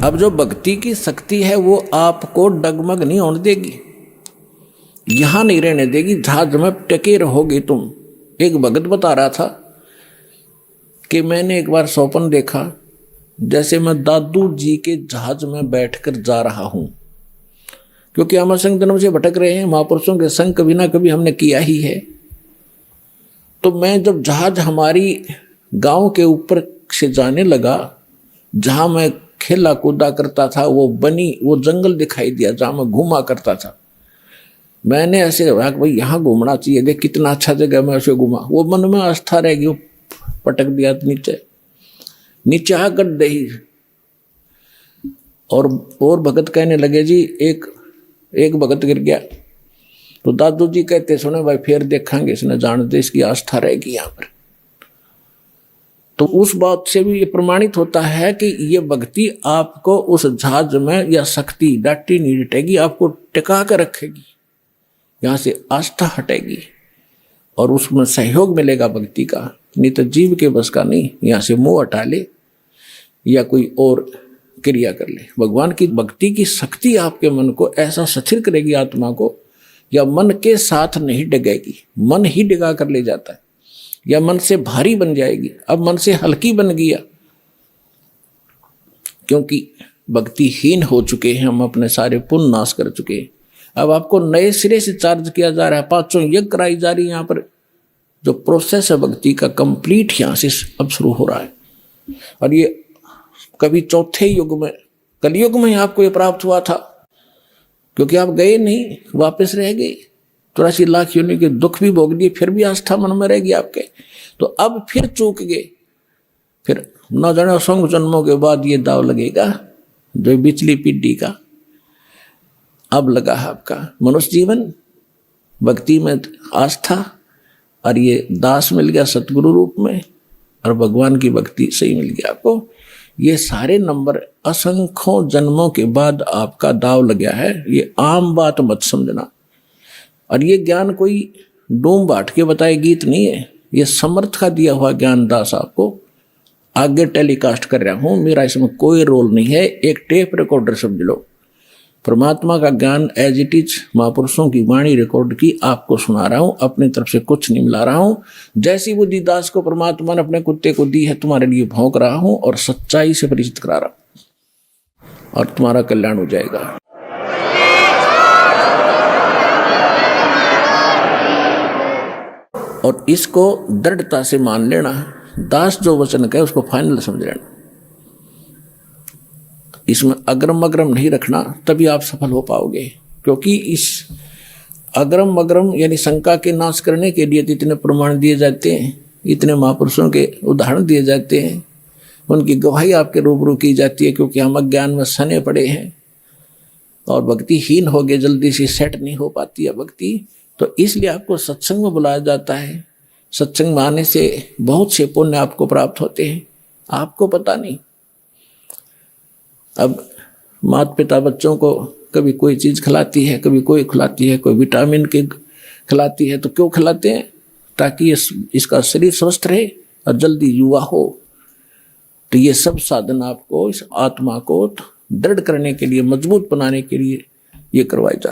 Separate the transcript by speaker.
Speaker 1: अब जो भक्ति की शक्ति है वो आपको डगमग नहीं होने देगी, यहां नहीं रहने देगी, जहाज में टके रहोगे तुम। एक भगत बता रहा था कि मैंने एक बार स्वप्न देखा जैसे मैं दादू जी के जहाज में बैठकर जा रहा हूं, क्योंकि हम असंग जन्म से भटक रहे हैं, महापुरुषों के संग कभी ना कभी हमने किया ही है। तो मैं जब जहाज हमारी गांव के ऊपर से जाने लगा, जहां मैं खेला कूदा करता था वो जंगल दिखाई दिया जहां मैं घूमा करता था। मैंने ऐसे कहा भाई यहाँ घूमना चाहिए, देख कितना अच्छा जगह, मैं ऐसे घूमा। वो मन में आस्था रह गई, पटक दिया नीचे आकर दही। और भगत कहने लगे जी एक भगत गिर गया, तो दादू जी कहते सुने भाई फिर देखेंगे, इसने जानते इसकी आस्था रहेगी यहाँ पर। तो उस बात से भी ये प्रमाणित होता है कि ये भक्ति आपको उस जहाज में या शक्ति डाटी नहीं डटेगी, आपको टिका कर रखेगी, यहाँ से आस्था हटेगी और उसमें सहयोग मिलेगा भक्ति का। नहीं तो जीव के बस का नहीं, यहाँ से मोह हटा ले या कोई और क्रिया कर ले। भगवान की भक्ति की शक्ति आपके मन को ऐसा सथिर करेगी, आत्मा को, या मन के साथ नहीं डगेगी, मन ही डिगा कर ले जाता है, या मन से भारी बन जाएगी, अब मन से हल्की बन गया, क्योंकि भक्तिहीन हो चुके हैं हम, अपने सारे पुण्य नाश कर चुके हैं। अब आपको नए सिरे से चार्ज किया जा रहा है, 5 यज्ञ कराई जा रही है। यहाँ पर जो प्रोसेस है भक्ति का कंप्लीट यहाँ से अब शुरू हो रहा है। और ये कभी चौथे युग में, कलयुग में आपको ये प्राप्त हुआ था, क्योंकि आप गए नहीं, वापस रह गए, 84 लाख योनि के दुख भी भोग दिए, फिर भी आस्था मन में रहेगी आपके। तो अब फिर चूक गए, फिर न जाने असंख्य जन्मों के बाद ये दाव लगेगा जो बिचली पीढ़ी का अब लगा है आपका। मनुष्य जीवन, भक्ति में आस्था, और ये दास मिल गया सतगुरु रूप में, और भगवान की भक्ति सही मिल गया आपको। ये सारे नंबर असंख्यों जन्मों के बाद आपका दाव लग गया है, ये आम बात मत समझना। और ये ज्ञान कोई डूम बाट के बताए गीत नहीं है, ये समर्थ का दिया हुआ ज्ञान दास आपको आगे टेलीकास्ट कर रहा हूं, मेरा इसमें कोई रोल नहीं है। एक टेप रिकॉर्डर समझ लो, परमात्मा का ज्ञान एज इट इज महापुरुषों की वाणी रिकॉर्ड की आपको सुना रहा हूं, अपनी तरफ से कुछ नहीं मिला रहा हूं। जैसी बुद्धि दास को परमात्मा ने अपने कुत्ते को दी है, तुम्हारे लिए भौंक रहा हूं और सच्चाई से परिचित करा रहा हूं, और तुम्हारा कल्याण हो जाएगा। और इसको दृढ़ता से मान लेना, दास जो वचन कहे उसको फाइनल समझ लेना, इसमें अग्रम अग्रम नहीं रखना, तभी आप सफल हो पाओगे। क्योंकि इस अग्रम अग्रम यानी शंका के नाश करने के लिए इतने प्रमाण दिए जाते हैं, इतने महापुरुषों के उदाहरण दिए जाते हैं, उनकी गवाही आपके रूबरू की जाती है, क्योंकि हम अज्ञान में सने पड़े हैं और भक्तिहीन हो गए, जल्दी से सेट नहीं हो पाती है भक्ति। तो इसलिए आपको सत्संग में बुलाया जाता है। सत्संग में आने से बहुत से पुण्य आपको प्राप्त होते हैं, आपको पता नहीं। अब माता पिता बच्चों को कभी कोई चीज़ खिलाती है, कभी कोई खिलाती है, कोई विटामिन के खिलाती है, तो क्यों खिलाते हैं? ताकि इसका शरीर स्वस्थ रहे और जल्दी युवा हो। तो ये सब साधन आपको इस आत्मा को दृढ़ करने के लिए, मजबूत बनाने के लिए ये करवाए जाते हैं।